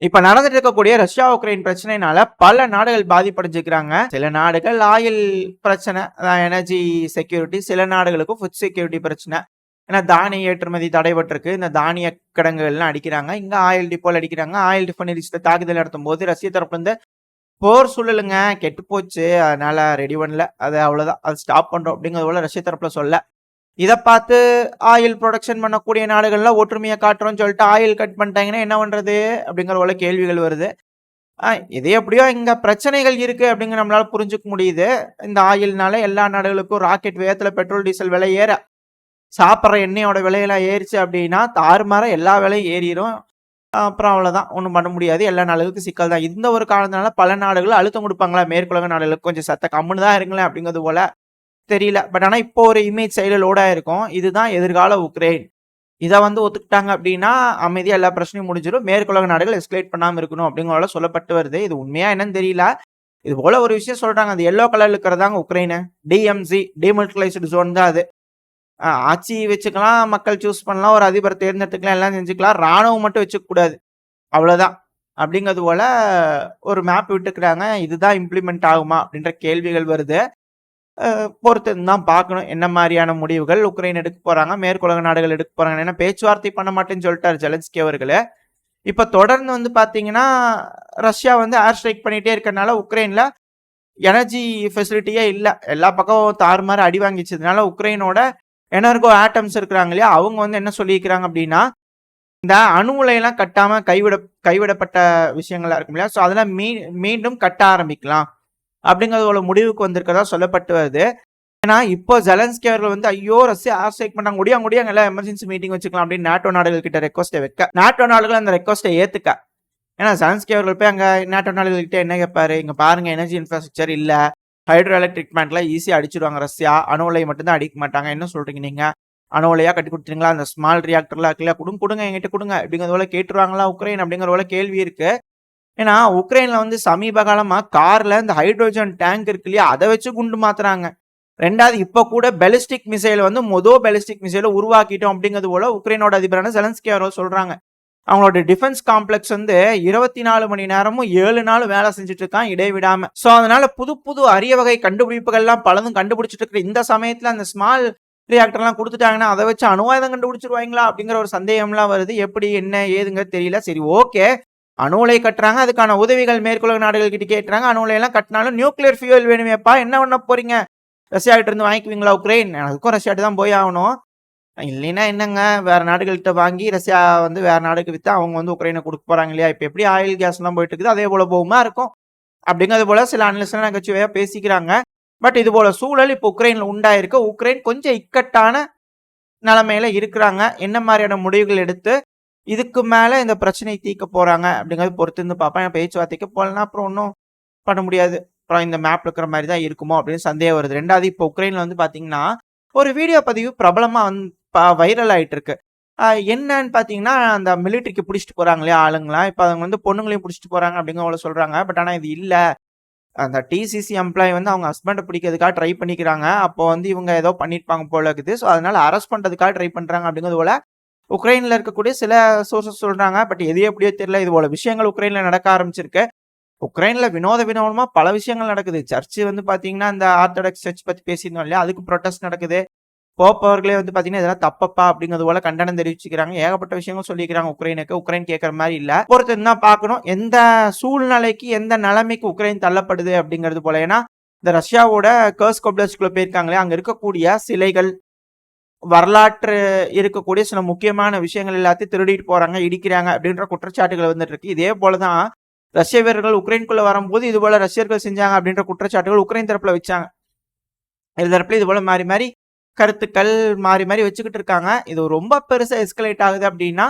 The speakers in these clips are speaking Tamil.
இப்ப நடந்துட்டு இருக்கக்கூடிய ரஷ்யா உக்ரைன் பிரச்சனைனால பல நாடுகள் பாதிப்படைஞ்சிருக்கிறாங்க. சில நாடுகள் ஆயில் பிரச்சனை, எனர்ஜி செக்யூரிட்டி, சில நாடுகளுக்கு ஃபுட் செக்யூரிட்டி பிரச்சனை. ஏன்னா தானிய ஏற்றுமதி தடைபட்டிருக்கு. இந்த தானிய கிடங்குகள்லாம் அடிக்கிறாங்க. இங்க ஆயில் டிப்போல அடிக்கிறாங்க. ஆயில் ரிஃபைனரிஸ்ல தாக்குதல் நடத்தும் போது ரஷ்ய தரப்புல இருந்து போர் சூழலுங்க கெட்டு போச்சு. அதனால ரெடி பண்ணல. அது அவ்வளவுதான். அது ஸ்டாப் பண்றோம் அப்படிங்கிறது போல ரஷ்ய தரப்புல சொல்ல. இதை பார்த்து ஆயில் ப்ரொடக்ஷன் பண்ணக்கூடிய நாடுகள்லாம் ஒற்றுமையை காட்டுறோம்னு சொல்லிட்டு ஆயில் கட் பண்ணிட்டாங்கன்னா என்ன பண்றது அப்படிங்கிற போல கேள்விகள் வருது. இது எப்படியோ இங்க பிரச்சனைகள் இருக்கு அப்படிங்கிற நம்மளால புரிஞ்சுக்க முடியுது. இந்த ஆயில்னால எல்லா நாடுகளுக்கும் ராக்கெட் வேகத்துல பெட்ரோல் டீசல் விலை ஏற, சாப்பிட்ற எண்ணெயோட விலையெல்லாம் ஏறிச்சு அப்படின்னா தாறுமாற எல்லா விலையும் ஏறிடும். அப்புறம் அவ்வளவுதான், ஒன்றும் பண்ண முடியாது. எல்லா நாடுகளுக்கும் சிக்கல் தான். இந்த ஒரு காரணத்தினால பல நாடுகள் அழுத்தம் கொடுப்பாங்களா மேற்குலக நாடுகளுக்கு, கொஞ்சம் சத்த கம்முன்னு தான் இருங்களேன் அப்படிங்கிறது போல தெரியல. பட் ஆனா இப்போ ஒரு இமேஜ் சைடில் லோட் ஆயிருக்கும். இதுதான் எதிர்கால உக்ரைன். இதை வந்து ஒத்துக்கிட்டாங்க அப்படின்னா அமைதியா எல்லா பிரச்சனையும் முடிஞ்சிடும். மேற்குலக நாடுகள் எஸ்கலேட் பண்ணாம இருக்கணும் அப்படிங்கிற சொல்லப்பட்டு வருது. இது உண்மையா என்னன்னு தெரியல. இது போல ஒரு விஷயம் சொல்றாங்க. அது எல்லோ கலர்ல இருக்கிறதாங்க உக்ரைனு. டிஎம்சி, டிமிலிட்டரைஸ்டு ஜோன் தான் அது. ஆட்சி வச்சுக்கலாம், மக்கள் சூஸ் பண்ணலாம், ஒரு அதிபர் தேர்ந்தெடுத்துக்கலாம், எல்லாம் செஞ்சுக்கலாம். ராணுவம் மட்டும் வச்சுக்க கூடாது, அவ்வளவுதான். அப்படிங்கிறது போல ஒரு மேப் விட்டுக்கிறாங்க. இதுதான் இம்ப்ளிமெண்ட் ஆகுமா அப்படின்ற கேள்விகள் வருது. பொறுத்து தான் பார்க்கணும் என்ன மாதிரியான முடிவுகள் உக்ரைன் எடுக்க போறாங்க, மேற்குலக நாடுகள் எடுக்க போறாங்க. ஏன்னா பேச்சுவார்த்தை பண்ண மாட்டேன்னு சொல்லிட்டாரு ஜெலன்ஸ்கி அவர்களே. இப்ப தொடர்ந்து வந்து பாத்தீங்கன்னா ரஷ்யா வந்து ஏர் ஸ்ட்ரைக் பண்ணிட்டே இருக்கறனால உக்ரைன்ல எனர்ஜி ஃபெசிலிட்டியே இல்ல. எல்லா பக்கம் தாறுமாறு அடி வாங்கிச்சதுனால உக்ரைனோட எனர்கோ ஆட்டம்ஸ் இருக்கிறாங்க இல்லையா, அவங்க வந்து என்ன சொல்லியிருக்கிறாங்க அப்படின்னா, இந்த அணு உலையெல்லாம் கட்டாம கைவிடப்பட்ட விஷயங்களா இருக்கும் இல்லையா, ஸோ அதெல்லாம் மீண்டும் கட்ட ஆரம்பிக்கலாம் அப்படிங்கிறதோட முடிவுக்கு வந்திருக்கிறதா சொல்லப்பட்டு வருது. ஏன்னா இப்போ ஜெலன்ஸ்கி அவர்கள் வந்து ஐயோ ரஷ்யா ஏர் ஸ்ட்ரைக் பண்ணாங்க, முடியாங்க எல்லாம் எமர்ஜென்சி மீட்டிங் வச்சுக்கலாம் அப்படின்னு நாட்டோ நாடுகள் கிட்ட ரெக்வஸ்ட்டை வைக்க, நாட்டோ நாடுகள் அந்த ரெக்வஸ்ட்டை ஏத்துக்க. ஏன்னா ஜெலன்ஸ்கி அவர்கள் போய் அங்க நாட்டோ நாடுகள் கிட்ட என்ன கேட்பாரு, இங்க பாருங்க எனர்ஜி இன்ஃப்ராஸ்ட்ரக்சர் இல்ல, ஹைட்ரோ எலக்ட்ரிக் பிளான்ட்லாம் ஈஸியா அடிச்சிருவாங்க ரஷ்யா, அணு உலை மட்டும் தான் அடிக்க மாட்டாங்க, என்ன சொல்றீங்க நீங்க, அணு உலையா கட்டி கொடுத்துருங்களா, அந்த ஸ்மால் ரியாக்டர்லாம் இருக்குல்ல கொடுங்க எங்கிட்ட கொடுங்க அப்படிங்கிறது போல கேட்டுருவாங்களா உக்ரைன் அப்படிங்கிற போல கேள்வி இருக்கு. ஏன்னா உக்ரைன்ல வந்து சமீப காலமா கார்ல இந்த ஹைட்ரோஜன் டேங்க் இருக்கு இல்லையா, அதை வச்சு குண்டு மாத்துறாங்க. ரெண்டாவது இப்ப கூட பெலிஸ்டிக் மிசைல் வந்து பெலிஸ்டிக் மிசைலை உருவாக்கிட்டோம் அப்படிங்கிறது போல உக்ரைனோட அதிபரான ஜெலன்ஸ்கி அவர்கள் சொல்றாங்க. அவங்களோட டிஃபென்ஸ் காம்ப்ளெக்ஸ் வந்து 24 மணி நேரமும் 7 நாள் வேலை செஞ்சுட்டு இருக்கான் இடைவிடாம. ஸோ அதனால புது அரிய வகை கண்டுபிடிப்புகள்லாம் பலதும் கண்டுபிடிச்சிட்டு இருக்கிற இந்த சமயத்துல அந்த ஸ்மால் ரியாக்டர்லாம் கொடுத்துட்டாங்கன்னா அதை வச்சு அணுவாயுதம் கண்டுபிடிச்சிருவாங்களா அப்படிங்கிற ஒரு சந்தேகம்லாம் வருது. எப்படி என்ன ஏதுங்க தெரியல. சரி ஓகே, அணு உலை கட்டுறாங்க, அதுக்கான உதவிகள் மேற்குலக நாடுகள் கிட்ட கேட்டுறாங்க. அணு உலையெல்லாம் கட்டினாலும் நியூக்ளியர் ஃபியூல் வேணுமேப்பா, என்ன பண்ண போறீங்க, ரஷ்யா கிட்ட இருந்து வாங்கிக்குவீங்களா உக்ரைன், அதுக்கும் ரஷ்யாட்டு தான் போய் ஆகணும். இல்லைன்னா என்னங்க, வேற நாடுகள்கிட்ட வாங்கி ரஷ்யா வந்து வேற நாடுக்கு வித்து அவங்க வந்து உக்ரைனை கொடுக்க போறாங்க இல்லையா. இப்ப எப்படி ஆயில் கேஸ் எல்லாம் போயிட்டு இருக்குது அதே போல போகுமா இருக்கும் அப்படிங்கிறது போல சில அனலிஸ்ட் நகைச்சுவையா பேசிக்கிறாங்க. பட் இது போல சூழல் இப்ப உக்ரைன்ல உண்டாயிருக்கு. உக்ரைன் கொஞ்சம் இக்கட்டான நிலைமையில இருக்கிறாங்க. என்ன மாதிரியான முடிவுகள் எடுத்து இதுக்கு மேல இந்த பிரச்சனையை தீர்க்க போறாங்க அப்படிங்கிறது பொறுத்து இருந்து பார்ப்பேன். பேச்சுவார்த்தைக்கு போலன்னா அப்புறம் ஒன்றும் பண்ண முடியாது. அப்புறம் இந்த மேப் இருக்கிற மாதிரி தான் இருக்குமோ அப்படின்னு சந்தேகம் வருது. ரெண்டாவது இப்போ உக்ரைன்ல வந்து பாத்தீங்கன்னா ஒரு வீடியோ பதிவு பிரபலமா வந்து வைரல் ஆயிட்டு இருக்கு. என்னன்னு பாத்தீங்கன்னா அந்த மிலிட்டரிக்கு பிடிச்சிட்டு போறாங்க இல்லையா ஆளுங்களா, இப்ப அவங்க வந்து பொண்ணுங்களையும் பிடிச்சிட்டு போறாங்க அப்படிங்கிற சொல்றாங்க. பட் ஆனா இது இல்ல, அந்த டிசிசி எம்ப்ளாயி வந்து அவங்க ஹஸ்பண்டை பிடிக்கிறதுக்காக ட்ரை பண்ணிக்கிறாங்க. அப்போ வந்து இவங்க ஏதோ பண்ணிருப்பாங்க போல இருக்குது. ஸோ அதனால அரெஸ்ட் பண்றதுக்காக ட்ரை பண்றாங்க அப்படிங்கிறது போல உக்ரைன்ல இருக்கக்கூடிய சில சோர்சஸ் சொல்றாங்க. பட் எது எப்படியோ தெரியல, இது போல விஷயங்கள் உக்ரைன்ல நடக்க ஆரம்பிச்சிருக்கு. உக்ரைன்ல வினோதமா பல விஷயங்கள் நடக்குது. சர்ச் வந்து பாத்தீங்கன்னா இந்த ஆர்த்தடாக்ஸ் சர்ச் பத்தி பேசியிருந்தோம் இல்லையா, அதுக்கு ப்ரொடெஸ்ட் நடக்குது. போப் அவர்களே வந்து பாத்தீங்கன்னா இதெல்லாம் தப்பப்பா அப்படிங்கிறது போல கண்டனம் தெரிவிச்சுக்கிறாங்க. ஏகப்பட்ட விஷயங்கள் சொல்லிக்கிறாங்க உக்ரைனுக்கு. உக்ரைன் கேட்கற மாதிரி இல்ல. பொறுத்து தான் பார்க்கணும் எந்த சூழ்நிலைக்கு எந்த நிலைமைக்கு உக்ரைன் தள்ளப்படுது அப்படிங்கிறது போல. ஏன்னா இந்த ரஷ்யாவோட கர்ஸ்க் ஒப்லாஸ்ட்குள்ள போயிருக்காங்களே, அங்க இருக்கக்கூடிய சிலைகள், வரலாற்று இருக்கக்கூடிய சில முக்கியமான விஷயங்கள் எல்லாத்தையும் திருடிட்டு போறாங்க, இடிக்கிறாங்க அப்படின்ற குற்றச்சாட்டுகள் வந்துட்டு இருக்கு. இதே போலதான் ரஷ்ய வீரர்கள் உக்ரைனுக்குள்ள வரும்போது இது போல ரஷ்யர்கள் செஞ்சாங்க அப்படின்ற குற்றச்சாட்டுகள் உக்ரைன் தரப்புல வச்சாங்க. இரு தரப்புல இது போல மாறி மாறி கருத்துக்கள் மாறி வச்சுக்கிட்டு இருக்காங்க. இது ரொம்ப பெருசா எஸ்கலேட் ஆகுது அப்படின்னா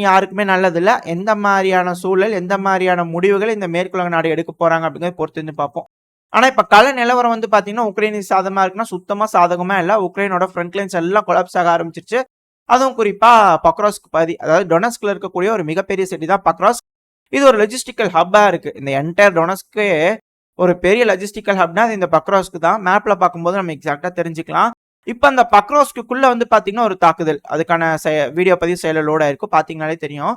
யாருக்குமே நல்லது இல்ல. எந்த மாதிரியான சூழல், எந்த மாதிரியான முடிவுகள் இந்த மேற்குலக நாடு எடுக்க போறாங்க அப்படிங்கிறத பொறுத்து இருந்து பார்ப்போம். ஆனா இப்ப கள நிலவரம் வந்து பாத்தீங்கன்னா உக்ரைனுக்கு சாதகமா இருக்குன்னா சுத்தமா சாதகமா இல்ல. உக்ரைனோட ஃப்ரண்ட் லைன்ஸ் எல்லாம் கொலாப்ஸ் ஆக ஆரம்பிச்சிருச்சு. அதுவும் குறிப்பா பக்ராஸ்க் பாதி, அதாவது டொனஸ்க்ல இருக்கக்கூடிய ஒரு மிகப்பெரிய சிட்டி தான் பக்ராஸ்க். இது ஒரு லொஜிஸ்டிக்கல் ஹப்பா இருக்கு. இந்த என்டையர் டொனஸ்க்கு ஒரு பெரிய லொஜிஸ்டிக்கல் ஹப்னா அது இந்த பக்ராஸ்க்கு தான். மேப்ல பார்க்கும்போது நம்ம எக்ஸாக்டா தெரிஞ்சுக்கலாம். இப்ப அந்த பக்ராஸ்க்குள்ள வந்து பாத்தீங்கன்னா ஒரு தாக்குதல், அதுக்கான வீடியோ பதிவு செயல லோட் ஆயிருக்கும், பாத்தீங்கன்னாலே தெரியும்.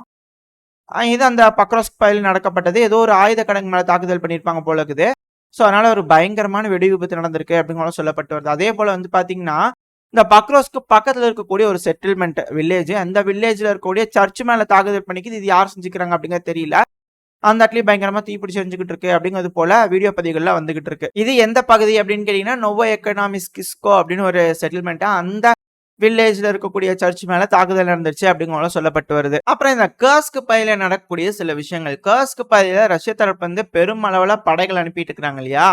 இது அந்த பக்ரோஸ்க் பகுதியில் நடக்கப்பட்டது. ஏதோ ஒரு ஆயுத கிடங்கு மேல தாக்குதல் பண்ணியிருப்பாங்க போல இருக்குது. ஸோ அதனால ஒரு பயங்கரமான வெடி விபத்து நடந்திருக்கு அப்படிங்கிற சொல்லப்பட்டு வருது. அதே போல வந்து பார்த்தீங்கன்னா, இந்த பக்ரோஸ்க்கு பக்கத்துல இருக்கக்கூடிய ஒரு செட்டில்மெண்ட் வில்லேஜ். அந்த வில்லேஜ்ல இருக்கக்கூடிய சர்ச் மேல தாக்குதல் பண்ணிக்குது. இது யார் செஞ்சுக்கிறாங்க அப்படிங்கிறது தெரியல. அந்த இடத்துலயும் பயங்கரமா தீப்பிடிச்சு எரிஞ்சுகிட்டு இருக்கு அப்படிங்கிறது போல வீடியோ பதிவுகள்லாம் வந்துகிட்டு இருக்கு. இது எந்த பகுதி அப்படின்னு கேட்டீங்கன்னா, நோவோ எக்கனாமிஸ்கிஸ்கோ அப்படின்னு ஒரு செட்டில்மெண்ட். அந்த வில்லேஜ்ல இருக்கக்கூடிய சர்ச் மேல தாக்குதல் நடந்துருச்சு அப்படிங்கிற சொல்லப்பட்டு வருது. அப்புறம் இந்த கர்ஸ்க் பகுதியில நடக்கக்கூடிய சில விஷயங்கள். கர்ஸ்க் பகுதியில ரஷ்ய தரப்பு வந்து பெரும் அளவுல படைகள் அனுப்பிட்டு இருக்காங்க இல்லையா?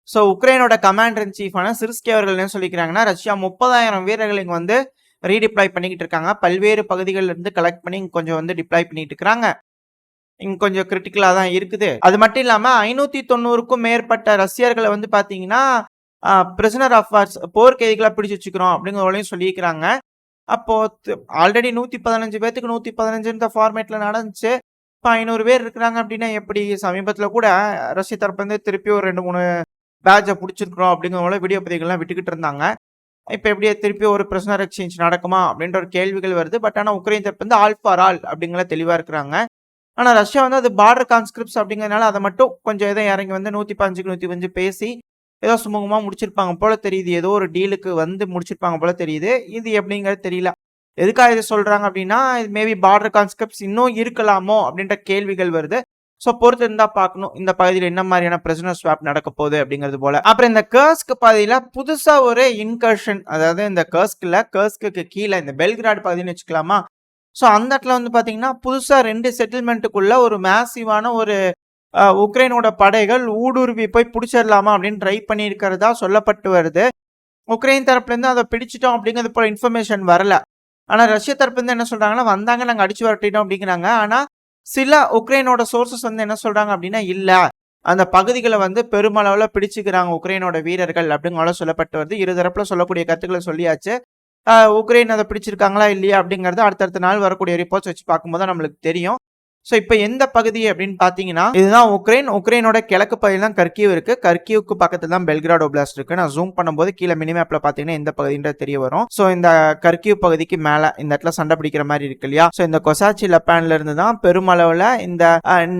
ஸோ உக்ரைனோட கமாண்டர் இன் சீஃபான சிர்ஸ்கி அவர்கள் என்ன சொல்லிக்கிறாங்கன்னா, ரஷ்யா 30,000 வீரர்கள் இங்க வந்து ரீடிப்ளாய் பண்ணிக்கிட்டு இருக்காங்க. பல்வேறு பகுதிகளில் இருந்து கலெக்ட் பண்ணி இங்க கொஞ்சம் வந்து டிப்ளாய் பண்ணிட்டு இருக்காங்க. இங்க கொஞ்சம் கிரிட்டிக்கலா தான் இருக்குது. அது மட்டும் இல்லாம 590க்கும் மேற்பட்ட ரஷ்யர்களை வந்து பாத்தீங்கன்னா, பிரிசனர் ஆஃப் வார்ஸ் போர் கைதிகளா பிடிச்சு வச்சுக்கிறோம் அப்படிங்கிறவங்களையும் சொல்லியிருக்கிறாங்க. அப்போ ஆல்ரெடி 115 பேத்துக்கு 115 இந்த ஃபார்மேட்ல நடந்துச்சு. இப்போ 500 பேர் இருக்கிறாங்க அப்படின்னா எப்படி? சமீபத்துல கூட ரஷ்ய தரப்பு வந்து திருப்பி ஒரு 2, 3 பேட்ச புடிச்சிருக்கிறோம் அப்படிங்கிற வீடியோ பதிவுகள்லாம் விட்டுக்கிட்டு இருந்தாங்க. இப்ப எப்படியே திருப்பி ஒரு பிரிசனர் எக்ஸ்சேஞ்ச் நடக்குமா அப்படின்ற ஒரு கேள்விகள் வருது. பட் ஆனா உக்ரைன் தரப்பு வந்து ஆல் ஃபார் ஆல் அப்படிங்கிற தெளிவா இருக்கிறாங்க. ஆனா ரஷ்யா வந்து அது பார்டர் கான்ஸ்கிரிப்ட்ஸ் அப்படிங்கிறதுனால அதை மட்டும் கொஞ்சம் ஏதோ இறங்கி வந்து 115க்கு 115 பேசி ஏதோ சுமூகமா முடிச்சிருப்பாங்க போல தெரியுது. ஏதோ ஒரு டீலுக்கு வந்து முடிச்சிருப்பாங்க போல தெரியுது. இது எப்படிங்கிறது தெரியல. எதுக்காக இதை சொல்றாங்க அப்படின்னா, இது மேபி பார்டர் கான்ஸ்கிரிப்ட்ஸ் இன்னும் இருக்கலாமோ அப்படின்ற கேள்விகள் வருது. ஸோ பொறுத்து இருந்தா பார்க்கணும். இந்த பகுதியில் என்ன மாதிரியான பிரிசனர் ஸ்வாப் நடக்க போகுது அப்படிங்கிறது போல. அப்புறம் இந்த கர்ஸ்க் பகுதியில புதுசா ஒரு இன்கர்ஷன், அதாவது இந்த கர்ஸ்க்கு கீழே இந்த பெல்கிராட் பகுதின்னு வச்சுக்கலாமா? ஸோ அந்த இடத்துல வந்து பாத்தீங்கன்னா புதுசா 2 செட்டில்மெண்ட்டுக்குள்ள ஒரு மேசிவான ஒரு உக்ரைனோட படைகள் ஊடுருவி போய் பிடிச்சிடலாமா அப்படின்னு ட்ரை பண்ணியிருக்கிறதா சொல்லப்பட்டு வருது. உக்ரைன் தரப்புல இருந்து அதை பிடிச்சிட்டோம் அப்படிங்கிறது போல இன்ஃபர்மேஷன் வரல. ஆனா ரஷ்ய தரப்புல இருந்து என்ன சொல்றாங்கன்னா, வந்தாங்க நாங்க அடிச்சு வரட்டிட்டோம் அப்படிங்கிறாங்க. ஆனா சில உக்ரைனோட சோர்சஸ் வந்து என்ன சொல்றாங்க அப்படின்னா, இல்ல அந்த பகுதிகளை வந்து பெருமளவுல பிடிச்சுக்கிறாங்க உக்ரைனோட வீரர்கள் அப்படிங்கிற சொல்லப்பட்டு வருது. இரு தரப்புல சொல்லக்கூடிய கருத்துக்களை சொல்லியாச்சு. உக்ரைன் அதை பிடிச்சிருக்காங்களா இல்லையா அப்படிங்கறது அடுத்தடுத்த நாள் வரக்கூடிய ரிப்போர்ட்ஸ் வச்சு பார்க்கும்போது நம்மளுக்கு தெரியும். ஸோ இப்போ எந்த பகுதி அப்படின்னு பார்த்தீங்கன்னா, இதுதான் உக்ரைனோட கிழக்கு பகுதியில் தான் கர்கிவ் இருக்கு. கர்கிவுக்கு பக்கத்துல தான் பெல்கிராட் ஓப்லாஸ்ட் இருக்கு. நான் ஜூம் பண்ணும்போது கீழே மினிமேப்ல பார்த்தீங்கன்னா எந்த பகுதின்றது தெரிய வரும். ஸோ இந்த கர்கிவ் பகுதிக்கு மேல இந்த இடத்துல சண்டை பிடிக்கிற மாதிரி இருக்கு இல்லையா? ஸோ இந்த கொசாச்சி லெப்பான்ல இருந்து தான் பெருமளவுல இந்த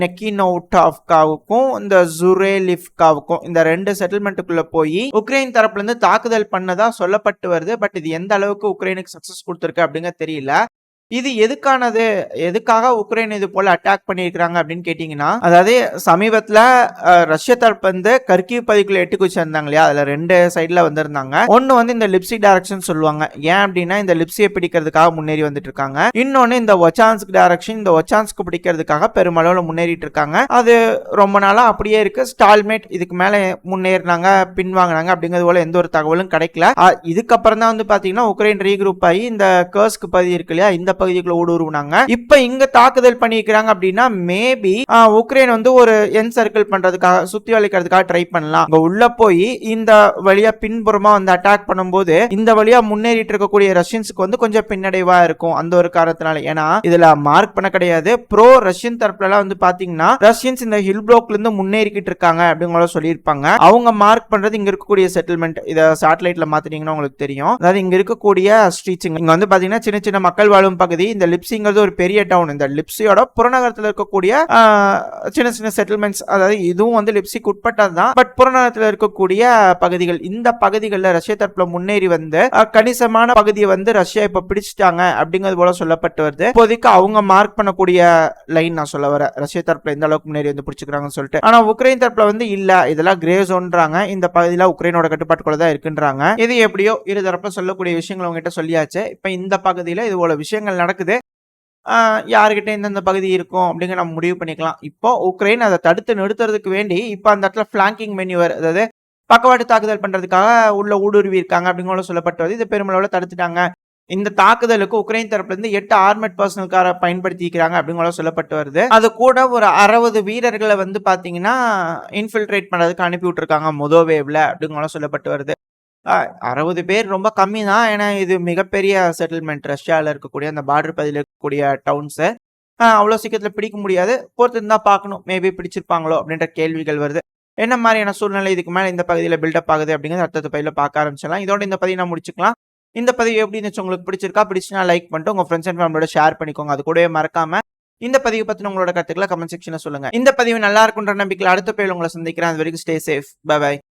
நெக்கினோவ்டாவ்காவுக்கும் இந்த ஜுரேலிவ்காவுக்கும் இந்த 2 செட்டில்மெண்ட்டுக்குள்ள போய் உக்ரைன் தரப்புல இருந்து தாக்குதல் பண்ணதா சொல்லப்பட்டு வருது. பட் இது எந்த அளவுக்கு உக்ரைனுக்கு சக்சஸ் கொடுத்துருக்கு அப்படிங்க தெரியல. இது எதுக்காக உக்ரைன் இது போல அட்டாக் பண்ணியிருக்காங்க அப்படின்னு கேட்டீங்கன்னா, அதாவது சமீபத்துல ரஷ்ய தரப்பு வந்து கர்கிவ் பகுதிக்குள்ள எட்டுக்கு வச்சிருந்தாங்க இல்லையா? அதுல 2 சைட்ல வந்திருந்தாங்க. ஒன்னு வந்து இந்த லிப்சி டைரக்ஷன் சொல்லுவாங்க. ஏன் அப்படின்னா இந்த லிப்சியை பிடிக்கிறதுக்காக முன்னேறி வந்துட்டு இருக்காங்க. இன்னொன்னு இந்த ஒச்சான்ஸ்க் டைரக்ஷன், இந்த ஒச்சான்ஸ்க்கு பிடிக்கிறதுக்காக பெருமளவுல முன்னேறிட்டு இருக்காங்க. அது ரொம்ப நாளா அப்படியே இருக்கு. ஸ்டால்மேட் இதுக்கு மேல முன்னேறினாங்க, பின்வாங்கினாங்க அப்படிங்கிறது போல எந்த ஒரு தகவலும் கிடைக்கல. இதுக்கப்புறம் தான் வந்து பாத்தீங்கன்னா உக்ரைன் ரீக்ரூப் ஆகி இந்த கர்ஸ்க் பகுதி இருக்கு இல்லையா? இந்த பகுதிக்குள்ள ஊடுருவுனாங்க. இப்ப இங்க தாக்குதல் பண்ணிக்கிறாங்க அப்படின்னா மேபி உக்ரைன் வந்து ஒரு என் சர்க்கிள் பண்றதுக்காக சுத்தி வளைக்கிறதுக்காக ட்ரை பண்ணலாம். அங்க உள்ள போய் இந்த வழியா பின்புறமா வந்து அட்டாக் பண்ணும்போது இந்த வழியா முன்னேறிட்டு இருக்கக்கூடிய ரஷ்யன்ஸுக்கு வந்து கொஞ்சம் பின்னடைவா இருக்கும் அந்த ஒரு காரணத்தினால. ஏன்னா இதுல மார்க் பண்ண கிடையாது. ப்ரோ ரஷ்யன் தரப்புல எல்லாம் வந்து பாத்தீங்கன்னா ரஷ்யன்ஸ் இந்த ஹில் பிளாக்ல இருந்து முன்னேறிக்கிட்டு இருக்காங்க அப்படிங்கிற சொல்லியிருப்பாங்க. அவங்க மார்க் பண்றது இங்க இருக்கக்கூடிய செட்டில்மெண்ட். இத சேட்டலைட்ல மாத்தினீங்கன்னா உங்களுக்கு தெரியும். அதாவது இங்க இருக்கக்கூடிய ஸ்ட்ரீட்ஸ் இங்க வந்து பாத்தீங்கன்னா சின்ன சின்ன மக்கள் வாழும் பகுதி. இந்த லிப்சிங்கிறது ஒரு பெரிய டவுன். இந்த லிப்சியோட புறநகரத்தில் இருக்கக்கூடிய சின்ன சின்ன செட்டில்மெண்ட்ஸ், அதாவது இதுவும் வந்து லிப்சிக்கு உட்பட்டதுதான். பட் புறநகரத்தில் இருக்கக்கூடிய பகுதிகள், இந்த பகுதிகளில் ரஷ்ய தரப்புல முன்னேறி வந்து கணிசமான பகுதியை வந்து ரஷ்யா இப்ப பிடிச்சிட்டாங்க அப்படிங்கிறது போல சொல்லப்பட்டு வருது. இப்போதைக்கு அவங்க மார்க் பண்ணக்கூடிய லைன் நான் சொல்ல வர ரஷ்ய தரப்புல எந்த அளவுக்கு முன்னேறி வந்து பிடிச்சிக்கிறாங்கன்னு சொல்லிட்டு. ஆனா உக்ரைன் தரப்புல வந்து இல்ல இதெல்லாம் கிரே ஜோன்றாங்க. இந்த பகுதியில உக்ரைனோட கட்டுப்பாட்டுக்குள்ள தான் இருக்குன்றாங்க. இது எப்படியோ இரு தரப்புல சொல்லக்கூடிய விஷயங்கள் உங்ககிட்ட சொல்லியாச்சு. இப்ப இந்த பகுதியில இது போல விஷயங்கள் நடக்குது. யாருக்கிட்ட எந்தெந்த பகுதி இருக்கும் அப்படிங்கிற நம்ம முடிவு பண்ணிக்கலாம். இப்போ உக்ரைன் அதை தடுத்து நிறுத்துறதுக்கு வேண்டி இப்போ அந்த இடத்துல பிளாங்கிங் மெனியூவர், அதாவது பக்கவாட்டு தாக்குதல் பண்றதுக்காக உள்ள ஊடுருவி இருக்காங்க அப்படிங்கிற சொல்லப்பட்டு வருது. இது பெருமளவுல தடுத்துட்டாங்க. இந்த தாக்குதலுக்கு உக்ரைன் தரப்புல இருந்து 8 ஆர்மட் பர்சனல் காரை பயன்படுத்திக்கிறாங்க அப்படிங்கிற சொல்லப்பட்டு வருது. அது கூட ஒரு 60 வீரர்களை வந்து பாத்தீங்கன்னா இன்ஃபில்ட்ரேட் பண்றதுக்கு அனுப்பி விட்டுருக்காங்க மொதோவேவ்ல அப்படிங்கிற சொல்லப்பட்டு வருது. 60 பேர் ரொம்ப கம்மி தான். ஏன்னா இது மிகப்பெரிய செட்டில்மெண்ட். ரஷ்யாவில் இருக்கக்கூடிய அந்த பார்டர் பகுதியில் இருக்கக்கூடிய டவுன்ஸை அவ்வளோ சீக்கிரத்தில் பிடிக்க முடியாது. பொறுத்து இருந்தால் பார்க்கணும். மேபி பிடிச்சிருப்பாங்களோ அப்படின்ற கேள்விகள் வருது. என்ன மாதிரியான சூழ்நிலை இதுக்கு மேலே இந்த பகுதியில் பில்டப் ஆகுது அப்படிங்கிறது அடுத்த பகுதியில் பார்க்க ஆரம்பிச்சிடலாம். இதோட இந்த பதிவு நான் முடிச்சுக்கலாம். இந்த பதிவு எப்படி இருந்துச்சு, உங்களுக்கு பிடிச்சிருக்கா? பிடிச்சுனா லைக் பண்ணிட்டு உங்கள் ஃப்ரெண்ட்ஸ் அண்ட் ஃபேமிலியோட ஷேர் பண்ணிக்கோங்க. அது கூடவே மறக்காம இந்த பதிவு பத்தின உங்களோட கருத்துக்களை கமெண்ட் செக்ஷன்ல சொல்லுங்க. இந்த பதிவு நல்லா இருக்குன்ற நம்பிக்கையில அடுத்த பதிவில் உங்களை சந்திக்கிறேன். அது வரைக்கும் ஸ்டே சேஃப். By by.